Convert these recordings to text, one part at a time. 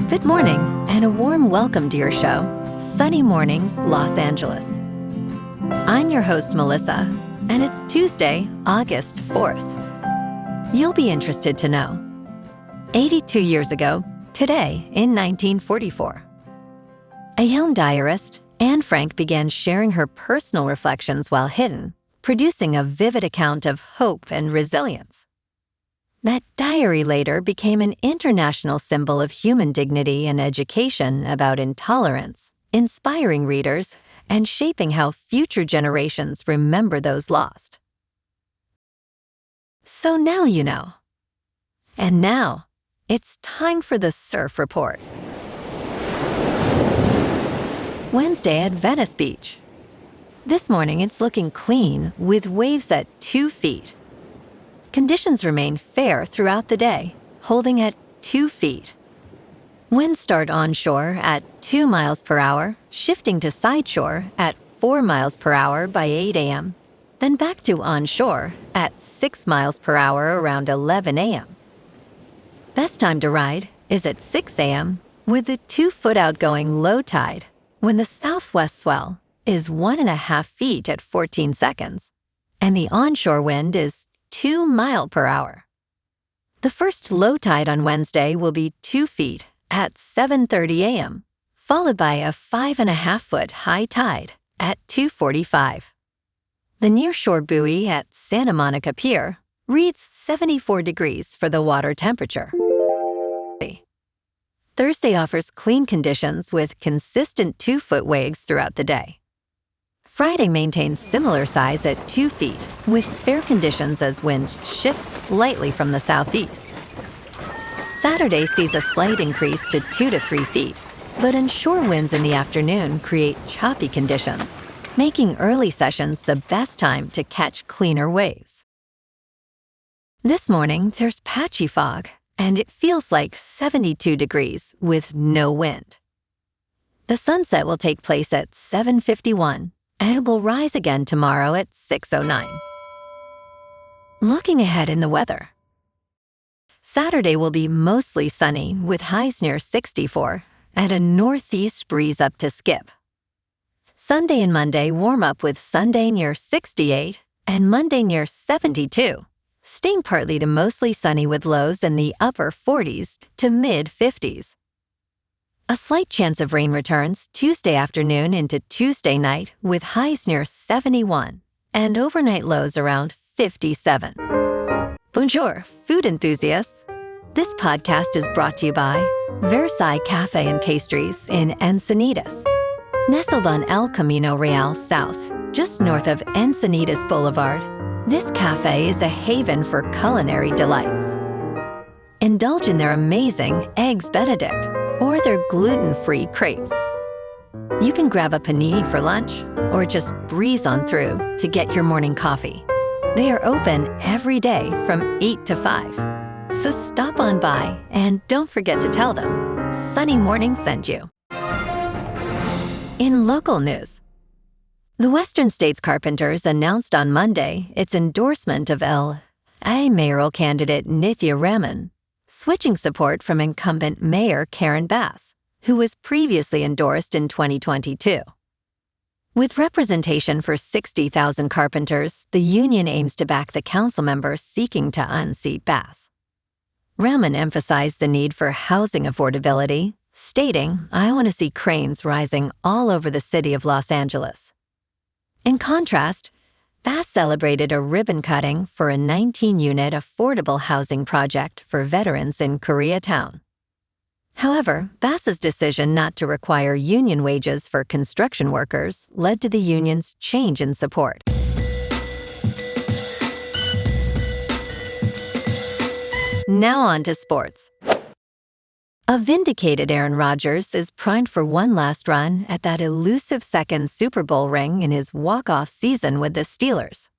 Good morning, and a warm welcome to your show, Sunny Mornings, Los Angeles. I'm your host, Melissa, and it's Tuesday, August 4th. You'll be interested to know. 82 years ago, today in 1944, a young diarist, Anne Frank, began sharing her personal reflections while hidden, producing a vivid account of hope and resilience. That diary later became an international symbol of human dignity and education about intolerance, inspiring readers and shaping how future generations remember those lost. So now you know. And now, it's time for the Surf Report. Wednesday at Venice Beach. This morning it's looking clean with waves at 2 feet. Conditions remain fair throughout the day, holding at 2 feet. Winds start onshore at 2 miles per hour, shifting to sideshore at 4 miles per hour by 8 a.m., then back to onshore at 6 miles per hour around 11 a.m. Best time to ride is at 6 a.m. with the 2-foot outgoing low tide when the southwest swell is 1.5 feet at 14 seconds, and the onshore wind is 2 miles per hour. The first low tide on Wednesday will be 2 feet at 7:30 a.m., followed by a 5.5-foot high tide at 2:45. The nearshore buoy at Santa Monica Pier reads 74 degrees for the water temperature. Thursday offers clean conditions with consistent 2-foot waves throughout the day. Friday maintains similar size at 2 feet, with fair conditions as wind shifts lightly from the southeast. Saturday sees a slight increase to 2 to 3 feet, but inshore winds in the afternoon create choppy conditions, making early sessions the best time to catch cleaner waves. This morning, there's patchy fog, and it feels like 72 degrees with no wind. The sunset will take place at 7:51. And it will rise again tomorrow at 6:09. Looking ahead in the weather. Saturday will be mostly sunny with highs near 64 and a northeast breeze up to Skip. Sunday and Monday warm up with Sunday near 68 and Monday near 72, staying partly to mostly sunny with lows in the upper 40s to mid-50s. A slight chance of rain returns Tuesday afternoon into Tuesday night with highs near 71 and overnight lows around 57. Bonjour, food enthusiasts. This podcast is brought to you by Versailles Cafe and Pastries in Encinitas. Nestled on El Camino Real South, just north of Encinitas Boulevard, this cafe is a haven for culinary delights. Indulge in their amazing Eggs Benedict or their gluten-free crepes. You can grab a panini for lunch or just breeze on through to get your morning coffee. They are open every day from 8 to 5. So stop on by and don't forget to tell them Sunny Morning sent you. In local news, the Western States Carpenters announced on Monday its endorsement of Mayoral candidate Nithya Raman, switching support from incumbent Mayor Karen Bass, who was previously endorsed in 2022. With representation for 60,000 carpenters, the union aims to back the council member seeking to unseat Bass. Raman emphasized the need for housing affordability, stating, "I want to see cranes rising all over the city of Los Angeles." In contrast, Bass celebrated a ribbon cutting for a 19-unit affordable housing project for veterans in Koreatown. However, Bass's decision not to require union wages for construction workers led to the union's change in support. Now on to sports. A vindicated Aaron Rodgers is primed for one last run at that elusive second Super Bowl ring in his walk-off season with the Steelers.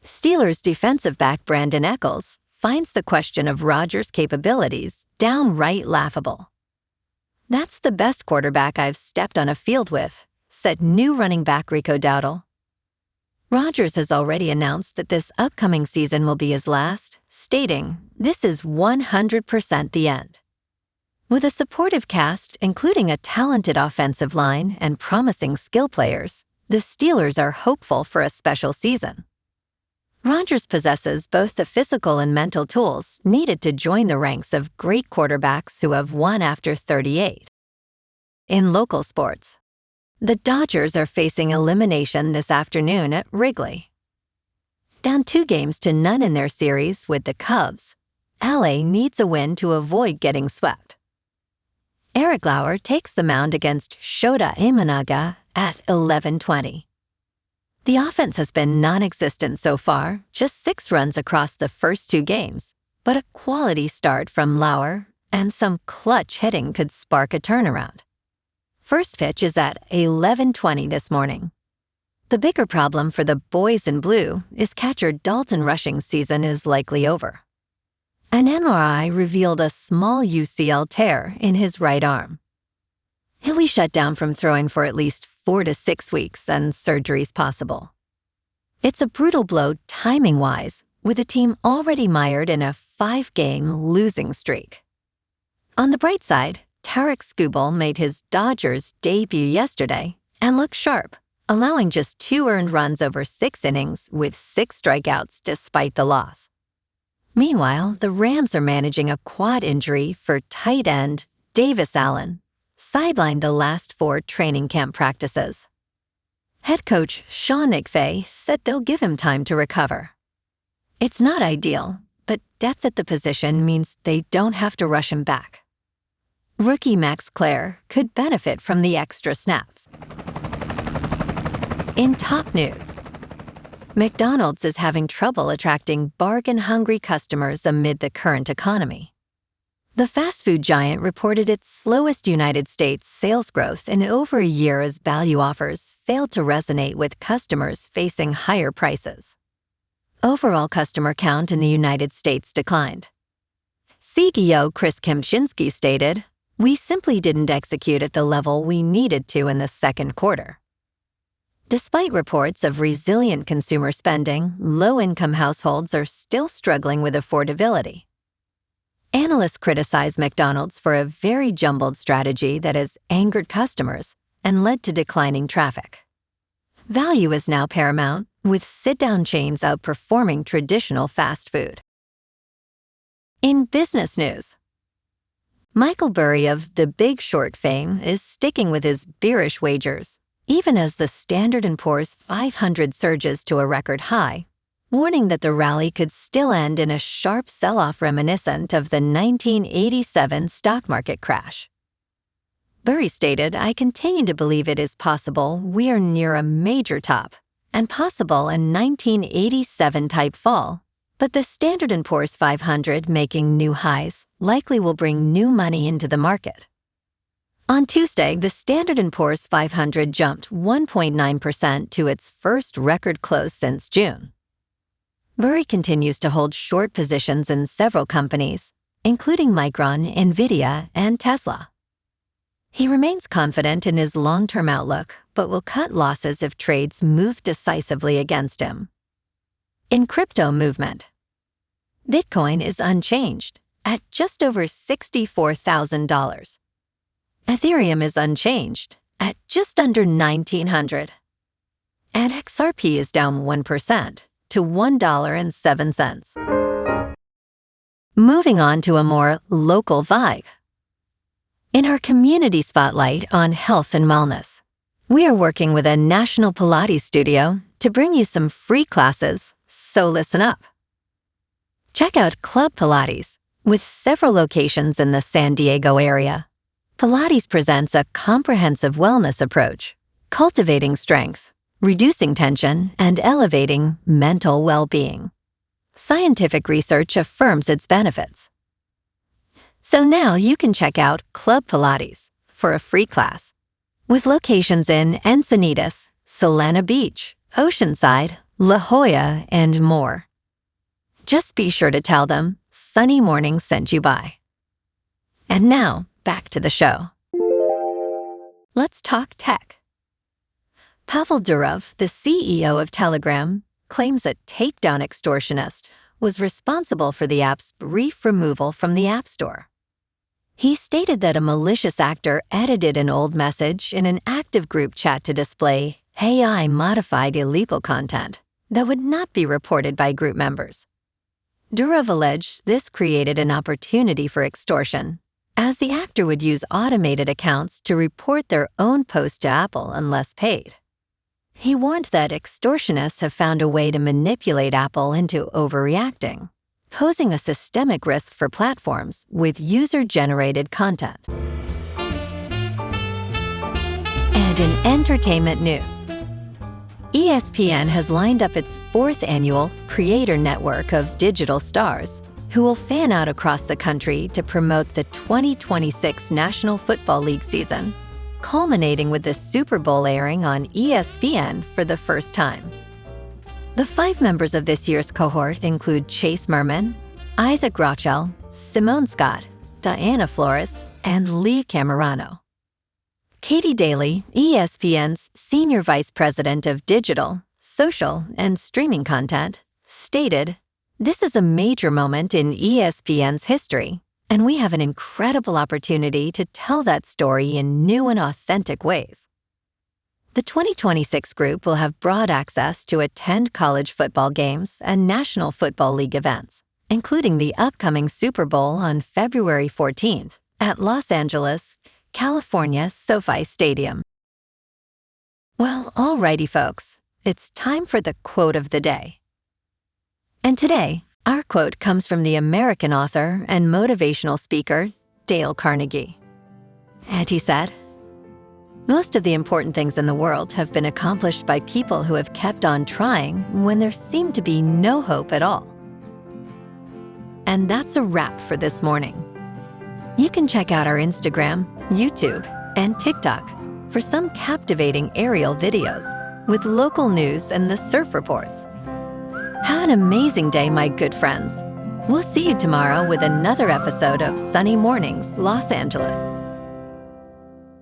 Steelers defensive back Brandon Eccles finds the question of Rodgers' capabilities downright laughable. "That's the best quarterback I've stepped on a field with," said new running back Rico Dowdle. Rodgers has already announced that this upcoming season will be his last, stating, "This is 100% the end." With a supportive cast, including a talented offensive line and promising skill players, the Steelers are hopeful for a special season. Rodgers possesses both the physical and mental tools needed to join the ranks of great quarterbacks who have won after 38. In local sports, the Dodgers are facing elimination this afternoon at Wrigley. Down 2-0 in their series with the Cubs, LA needs a win to avoid getting swept. Eric Lauer takes the mound against Shota Imanaga at 11:20. The offense has been non-existent so far, just 6 runs across the first 2 games, but a quality start from Lauer and some clutch hitting could spark a turnaround. First pitch is at 11:20 this morning. The bigger problem for the boys in blue is catcher Dalton Rushing's season is likely over. An MRI revealed a small UCL tear in his right arm. He'll be shut down from throwing for at least 4 to 6 weeks and surgeries possible. It's a brutal blow timing-wise, with the team already mired in a 5-game losing streak. On the bright side, Tarek Skubal made his Dodgers debut yesterday and looked sharp, allowing just 2 earned runs over 6 innings with 6 strikeouts despite the loss. Meanwhile, the Rams are managing a quad injury for tight end Davis Allen, sidelined the last 4 training camp practices. Head coach Sean McVay said they'll give him time to recover. It's not ideal, but depth at the position means they don't have to rush him back. Rookie Max Clare could benefit from the extra snaps. In top news, McDonald's is having trouble attracting bargain-hungry customers amid the current economy. The fast food giant reported its slowest United States sales growth in over a year as value offers failed to resonate with customers facing higher prices. Overall customer count in the United States declined. CEO Chris Kempczinski stated, "We simply didn't execute at the level we needed to in the second quarter." Despite reports of resilient consumer spending, low-income households are still struggling with affordability. Analysts criticize McDonald's for a very jumbled strategy that has angered customers and led to declining traffic. Value is now paramount, with sit-down chains outperforming traditional fast food. In business news, Michael Burry of The Big Short fame is sticking with his bearish wagers, even as the Standard & Poor's 500 surges to a record high, warning that the rally could still end in a sharp sell-off reminiscent of the 1987 stock market crash. Burry stated, "I continue to believe it is possible we are near a major top and possible a 1987-type fall, but the Standard & Poor's 500 making new highs likely will bring new money into the market." On Tuesday, the Standard & Poor's 500 jumped 1.9% to its first record close since June. Burry continues to hold short positions in several companies, including Micron, Nvidia, and Tesla. He remains confident in his long-term outlook, but will cut losses if trades move decisively against him. In crypto movement, Bitcoin is unchanged at just over $64,000. Ethereum is unchanged at just under $1,900. And XRP is down 1% to $1.07. Moving on to a more local vibe. In our community spotlight on health and wellness, we are working with a national Pilates studio to bring you some free classes, so listen up. Check out Club Pilates, with several locations in the San Diego area. Pilates presents a comprehensive wellness approach, cultivating strength, reducing tension, and elevating mental well-being. Scientific research affirms its benefits. So now you can check out Club Pilates for a free class, with locations in Encinitas, Solana Beach, Oceanside, La Jolla, and more. Just be sure to tell them Sunny Morning sent you by. And now, back to the show. Let's talk tech. Pavel Durov, the CEO of Telegram, claims a takedown extortionist was responsible for the app's brief removal from the App Store. He stated that a malicious actor edited an old message in an active group chat to display AI-modified illegal content that would not be reported by group members. Durov alleged this created an opportunity for extortion, as the actor would use automated accounts to report their own post to Apple unless paid. He warned that extortionists have found a way to manipulate Apple into overreacting, posing a systemic risk for platforms with user-generated content. And in entertainment news, ESPN has lined up its 4th annual Creator Network of digital stars who will fan out across the country to promote the 2026 National Football League season, culminating with the Super Bowl airing on ESPN for the first time. The 5 members of this year's cohort include Chase Merman, Isaac Rochell, Simone Scott, Diana Flores, and Lee Camerano. Katie Daly, ESPN's Senior Vice President of Digital, Social, and Streaming Content, stated, "This is a major moment in ESPN's history, and we have an incredible opportunity to tell that story in new and authentic ways." The 2026 group will have broad access to attend college football games and National Football League events, including the upcoming Super Bowl on February 14th at Los Angeles, California SoFi Stadium. Well, alrighty folks, it's time for the quote of the day. And today, our quote comes from the American author and motivational speaker, Dale Carnegie. And he said, "Most of the important things in the world have been accomplished by people who have kept on trying when there seemed to be no hope at all." And that's a wrap for this morning. You can check out our Instagram, YouTube, and TikTok for some captivating aerial videos with local news and the surf reports. Have an amazing day, my good friends. We'll see you tomorrow with another episode of Sunny Mornings, Los Angeles.